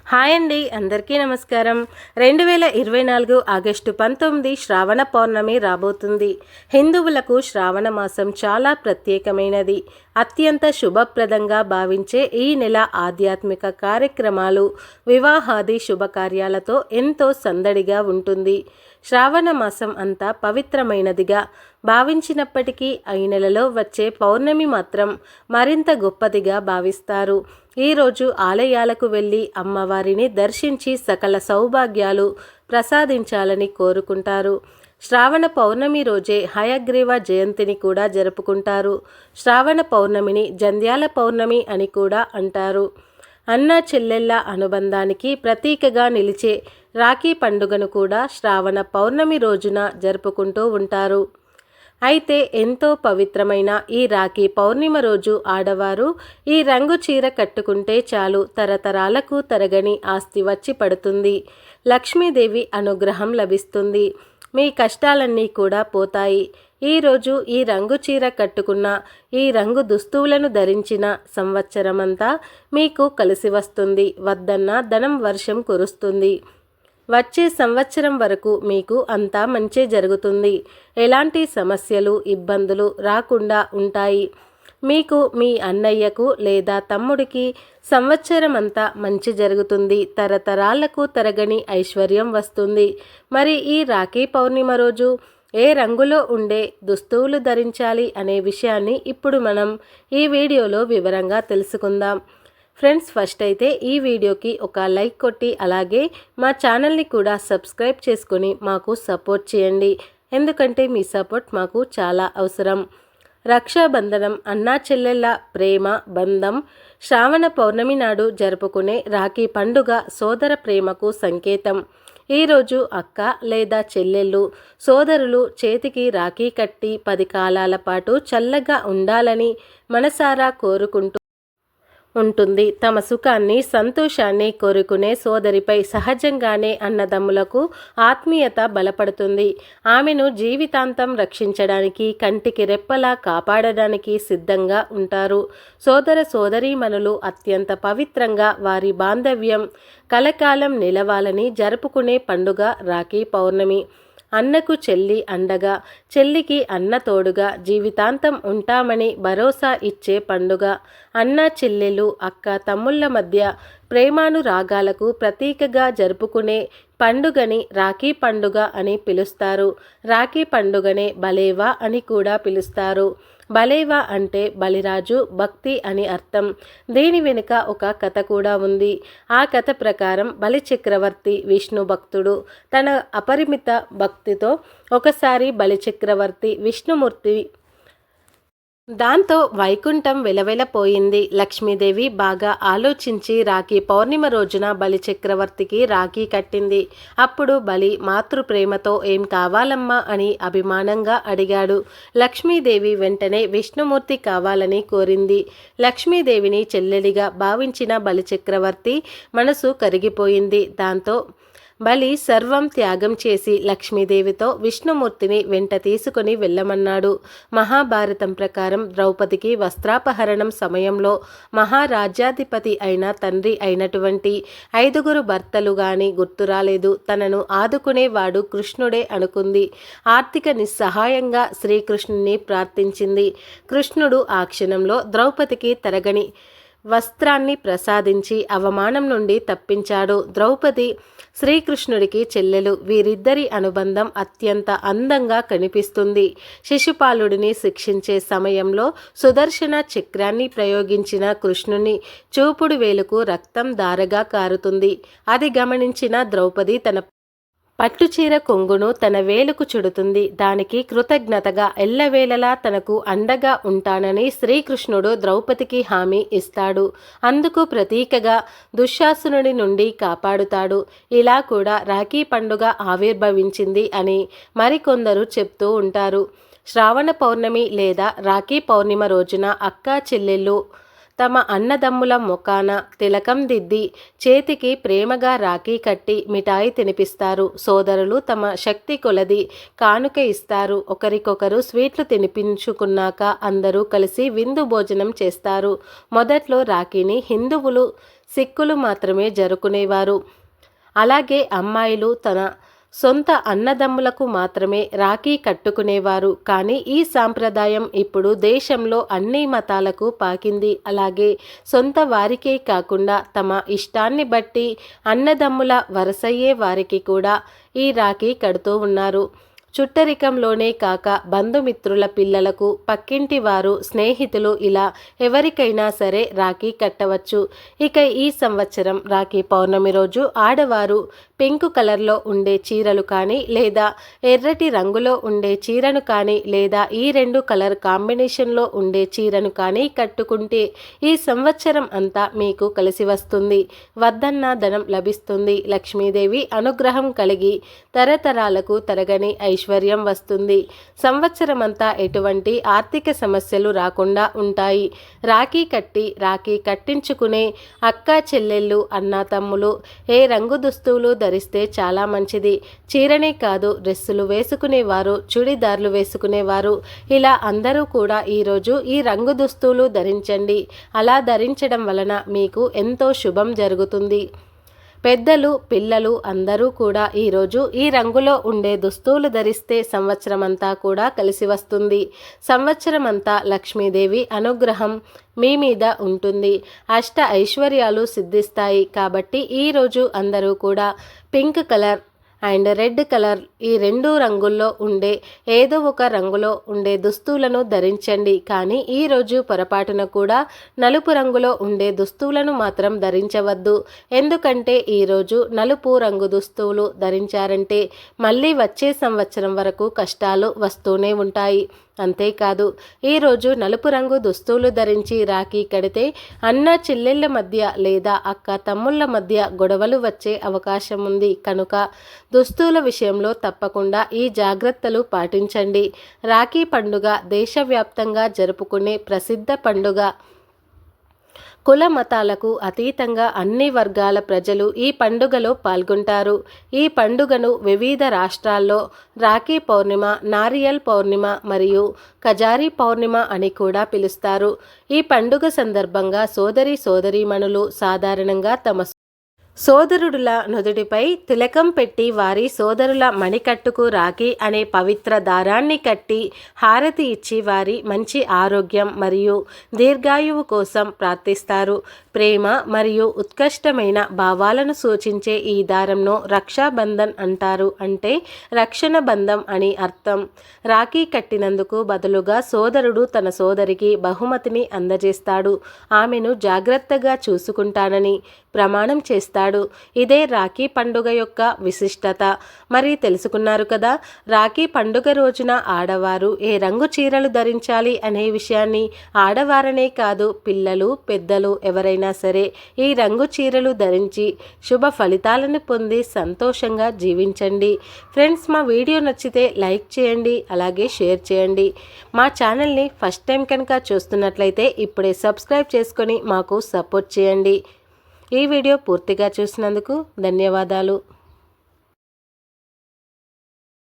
Hi అండి, అందరికీ నమస్కారం. 2024 ఆగస్టు 19 శ్రావణ పౌర్ణమి రాబోతుంది. హిందువులకు శ్రావణ మాసం చాలా ప్రత్యేకమైనది. అత్యంత శుభప్రదంగా భావించే ఈ నెల ఆధ్యాత్మిక కార్యక్రమాలు, వివాహాది శుభకార్యాలతో ఎంతో సందడిగా ఉంటుంది. శ్రావణ మాసం అంతా పవిత్రమైనదిగా భావించినప్పటికీ ఈ నెలలో వచ్చే పౌర్ణమి మాత్రం మరింత గొప్పదిగా భావిస్తారు. ఈరోజు ఆలయాలకు వెళ్ళి అమ్మవారిని దర్శించి సకల సౌభాగ్యాలు ప్రసాదించాలని కోరుకుంటారు. శ్రావణ పౌర్ణమి రోజే హయగ్రీవ జయంతిని కూడా జరుపుకుంటారు. శ్రావణ పౌర్ణమిని జంధ్యాల పౌర్ణమి అని కూడా అంటారు. అన్న చెల్లెళ్ళ అనుబంధానికి ప్రతీకగా నిలిచే రాఖీ పండుగను కూడా శ్రావణ పౌర్ణమి రోజున జరుపుకుంటూ ఉంటారు. అయితే ఎంతో పవిత్రమైన ఈ రాఖీ పౌర్ణిమ రోజు ఆడవారు ఈ రంగు చీర కట్టుకుంటే చాలు, తరతరాలకు తరగని ఆస్తి వచ్చి పడుతుంది. లక్ష్మీదేవి అనుగ్రహం లభిస్తుంది. మీ కష్టాలన్నీ కూడా పోతాయి. ఈరోజు ఈ రంగు చీర కట్టుకున్న, ఈ రంగు దుస్తువులను ధరించిన సంవత్సరమంతా మీకు కలిసి వస్తుంది. వద్దన్న ధనం వర్షం కురుస్తుంది. వచ్చే సంవత్సరం వరకు మీకు అంతా మంచే జరుగుతుంది. ఎలాంటి సమస్యలు, ఇబ్బందులు రాకుండా ఉంటాయి. మీకు, మీ అన్నయ్యకు లేదా తమ్ముడికి సంవత్సరం అంతా మంచి జరుగుతుంది. తరతరాలకు తరగని ఐశ్వర్యం వస్తుంది. మరి ఈ రాఖీ పౌర్ణిమ రోజు ఏ రంగులో ఉండే దుస్తువులు ధరించాలి అనే విషయాన్ని ఇప్పుడు మనం ఈ వీడియోలో వివరంగా తెలుసుకుందాం. ఫ్రెండ్స్, ఫస్ట్ అయితే ఈ వీడియోకి ఒక లైక్ కొట్టి అలాగే మా ఛానల్ని కూడా సబ్స్క్రైబ్ చేసుకొని మాకు సపోర్ట్ చేయండి. ఎందుకంటే మీ సపోర్ట్ మాకు చాలా అవసరం. రక్షాబంధనం అన్నా చెల్లెళ్ళ ప్రేమ బంధం. శ్రావణ పౌర్ణమి నాడు జరుపుకునే రాఖీ పండుగ సోదర ప్రేమకు సంకేతం. ఈరోజు అక్క లేదా చెల్లెళ్ళు, సోదరులు చేతికి రాఖీ కట్టి 10 కాలాల పాటు చల్లగా ఉండాలని మనసారా కోరుకుంటూ ఉంటుంది. తమ సుఖాన్ని, సంతోషాన్ని కోరుకునే సోదరిపై సహజంగానే అన్నదమ్ములకు ఆత్మీయత బలపడుతుంది. ఆమెను జీవితాంతం రక్షించడానికి, కంటికి రెప్పలా కాపాడడానికి సిద్ధంగా ఉంటారు. సోదర సోదరీమణులు అత్యంత పవిత్రంగా వారి బాంధవ్యం కలకాలం నిలవాలని జరుపుకునే పండుగ రాఖీ పౌర్ణమి. అన్నకు చెల్లి అండగా, చెల్లికి అన్న తోడుగా జీవితాంతం ఉంటామని భరోసా ఇచ్చే పండుగ. అన్న చెల్లెలు, అక్క తమ్ముళ్ళ మధ్య ప్రేమానురాగాలకు ప్రతీకగా జరుపుకునే పండుగని రాఖీ పండుగ అని పిలుస్తారు. రాఖీ పండుగనే బలేవా అని కూడా పిలుస్తారు. బలేవా అంటే బలిరాజు భక్తి అని అర్థం. దీని వెనుక ఒక కథ కూడా ఉంది. ఆ కథ ప్రకారం బలి చక్రవర్తి విష్ణు భక్తుడు. తన అపరిమిత భక్తితో ఒకసారి బలి చక్రవర్తి విష్ణుమూర్తి దాంతో వైకుంఠం వెలవెలపోయింది. లక్ష్మీదేవి బాగా ఆలోచించి రాఖీ పౌర్ణిమ రోజున బలి చక్రవర్తికి రాఖీ కట్టింది. అప్పుడు బలి మాతృప్రేమతో ఏం కావాలమ్మా అని అభిమానంగా అడిగాడు. లక్ష్మీదేవి వెంటనే విష్ణుమూర్తి కావాలని కోరింది. లక్ష్మీదేవిని చెల్లెలిగా భావించిన బలి చక్రవర్తి మనసు కరిగిపోయింది. దాంతో బలి సర్వం త్యాగం చేసి లక్ష్మీదేవితో విష్ణుమూర్తిని వెంట తీసుకుని వెళ్ళమన్నాడు. మహాభారతం ప్రకారం ద్రౌపదికి వస్త్రాపహరణం సమయంలో మహారాజ్యాధిపతి అయిన తండ్రి అయినటువంటి 5 భర్తలు గాని గుర్తురాలేదు. తనను ఆదుకునేవాడు కృష్ణుడే అనుకుంది. ఆర్థిక నిస్సహాయంగా శ్రీకృష్ణుని ప్రార్థించింది. కృష్ణుడు ఆ క్షణంలో ద్రౌపదికి తరగని వస్త్రాన్ని ప్రసాదించి అవమానం నుండి తప్పించాడు. ద్రౌపది శ్రీకృష్ణుడికి చెల్లెలు. వీరిద్దరి అనుబంధం అత్యంత అందంగా కనిపిస్తుంది. శిశుపాలుడిని శిక్షించే సమయంలో సుదర్శన చక్రాన్ని ప్రయోగించిన కృష్ణుని చూపుడు వేలుకు రక్తం ధారగా కారుతుంది. అది గమనించిన ద్రౌపది తన పట్టుచీర కొంగును తన వేలుకు చుడుతుంది. దానికి కృతజ్ఞతగా ఎల్లవేళలా తనకు అండగా ఉంటానని శ్రీకృష్ణుడు ద్రౌపదికి హామీ ఇస్తాడు. అందుకు ప్రతీకగా దుశ్శాసనుడి నుండి కాపాడుతాడు. ఇలా కూడా రాఖీ పండుగ ఆవిర్భవించింది అని మరికొందరు చెప్తూ ఉంటారు. శ్రావణ పౌర్ణమి లేదా రాఖీ పౌర్ణిమ రోజున అక్క చెల్లెళ్ళు తమ అన్నదమ్ముల ముఖాన తిలకం దిద్ది చేతికి ప్రేమగా రాఖీ కట్టి మిఠాయి తినిపిస్తారు. సోదరులు తమ శక్తి కొలది కానుక ఇస్తారు. ఒకరికొకరు స్వీట్లు తినిపించుకున్నాక అందరూ కలిసి విందు భోజనం చేస్తారు. మొదట్లో రాఖీని హిందువులు సిక్కులు మాత్రమే జరుపుకునేవారు. అలాగే అమ్మాయిలు తన సొంత అన్నదమ్ములకు మాత్రమే రాఖీ కట్టుకునేవారు. కానీ ఈ సాంప్రదాయం ఇప్పుడు దేశంలో అన్ని మతాలకు పాకింది. అలాగే సొంత వారికే కాకుండా తమ ఇష్టాన్ని బట్టి అన్నదమ్ముల వరసయ్యే వారికి కూడా ఈ రాఖీ కడుతూ ఉన్నారు. చుట్టరికంలోనే కాక బంధుమిత్రుల పిల్లలకు, పక్కింటి వారు, స్నేహితులు ఇలా ఎవరికైనా సరే రాఖీ కట్టవచ్చు. ఇక ఈ సంవత్సరం రాఖీ పౌర్ణమి రోజు ఆడవారు పింక్ కలర్లో ఉండే చీరలు కానీ లేదా ఎర్రటి రంగులో ఉండే చీరను కానీ లేదా ఈ రెండు కలర్ కాంబినేషన్లో ఉండే చీరను కానీ కట్టుకుంటే ఈ సంవత్సరం అంతా మీకు కలిసి వస్తుంది. వద్దన్న ధనం లభిస్తుంది. లక్ష్మీదేవి అనుగ్రహం కలిగి తరతరాలకు తరగని ఐశ్వర్యం వస్తుంది. సంవత్సరమంతా ఎటువంటి ఆర్థిక సమస్యలు రాకుండా ఉంటాయి. రాఖీ కట్టించుకునే అక్క చెల్లెళ్ళు, అన్న తమ్ములు ఏ రంగు దుస్తువులు ధరిస్తే చాలా మంచిది. చీరనే కాదు, డ్రెస్సులు వేసుకునేవారు, చుడిదార్లు వేసుకునేవారు ఇలా అందరూ కూడా ఈరోజు ఈ రంగు దుస్తువులు ధరించండి. అలా ధరించడం వలన మీకు ఎంతో శుభం జరుగుతుంది. పెద్దలు, పిల్లలు అందరూ కూడా ఈరోజు ఈ రంగులో ఉండే దుస్తువులు ధరిస్తే సంవత్సరమంతా కూడా కలిసి వస్తుంది. సంవత్సరమంతా లక్ష్మీదేవి అనుగ్రహం మీ మీద ఉంటుంది. అష్ట ఐశ్వర్యాలు సిద్ధిస్తాయి. కాబట్టి ఈరోజు అందరూ కూడా pink colour and red colour ఈ రెండు రంగుల్లో ఉండే ఏదో ఒక రంగులో ఉండే దుస్తువులను ధరించండి. కానీ ఈరోజు పొరపాటున కూడా నలుపు రంగులో ఉండే దుస్తువులను మాత్రం ధరించవద్దు. ఎందుకంటే ఈరోజు నలుపు రంగు దుస్తువులు ధరించారంటే మళ్ళీ వచ్చే సంవత్సరం వరకు కష్టాలు వస్తూనే ఉంటాయి. అంతేకాదు ఈరోజు నలుపు రంగు దుస్తువులు ధరించి రాఖీ కడితే అన్న చెల్లెళ్ళ మధ్య లేదా అక్క తమ్ముళ్ళ మధ్య గొడవలు వచ్చే అవకాశం ఉంది. కనుక దుస్తువుల విషయంలో తప్పకుండా ఈ జాగ్రత్తలు పాటించండి. రాఖీ పండుగ దేశవ్యాప్తంగా జరుపుకునే ప్రసిద్ధ పండుగ. కుల మతాలకు అతీతంగా అన్ని వర్గాల ప్రజలు ఈ పండుగలో పాల్గొంటారు. ఈ పండుగను వివిధ రాష్ట్రాల్లో రాఖీ పౌర్ణిమ, నారియల్ పౌర్ణిమ మరియు కజారీ పౌర్ణిమ అని కూడా పిలుస్తారు. ఈ పండుగ సందర్భంగా సోదరీమణులు సాధారణంగా తమ సోదరుడుల నుదుటిపై తిలకం పెట్టి వారి సోదరుల మణికట్టుకు రాఖీ అనే పవిత్ర దారాన్ని కట్టి హారతి ఇచ్చి వారి మంచి ఆరోగ్యం మరియు దీర్ఘాయువు కోసం ప్రార్థిస్తారు. ప్రేమ మరియు ఉత్కృష్టమైన భావాలను సూచించే ఈ దారంను రక్షాబంధన్ అంటారు. అంటే రక్షణ బంధం అని అర్థం. రాఖీ కట్టినందుకు బదులుగా సోదరుడు తన సోదరికి బహుమతిని అందజేస్తాడు. ఆమెను జాగ్రత్తగా చూసుకుంటానని ప్రమాణం చేస్తాడు. ఇదే రాఖీ పండుగ యొక్క విశిష్టత. మరి తెలుసుకున్నారు కదా. రాఖీ పండుగ రోజున ఆడవారు ఏ రంగు చీరలు ధరించాలి అనే విషయాన్ని ఆడవారనే కాదు, పిల్లలు, పెద్దలు ఎవరైనా సరే ఈ రంగు చీరలు ధరించి శుభ ఫలితాలను పొంది సంతోషంగా జీవించండి. ఫ్రెండ్స్, మా వీడియో నచ్చితే లైక్ చేయండి, అలాగే షేర్ చేయండి. మా ఛానల్ని ఫస్ట్ టైం కనుక చూస్తున్నట్లయితే ఇప్పుడే సబ్స్క్రైబ్ చేసుకొని మాకు సపోర్ట్ చేయండి. ఈ వీడియో పూర్తిగా చూసినందుకు ధన్యవాదాలు.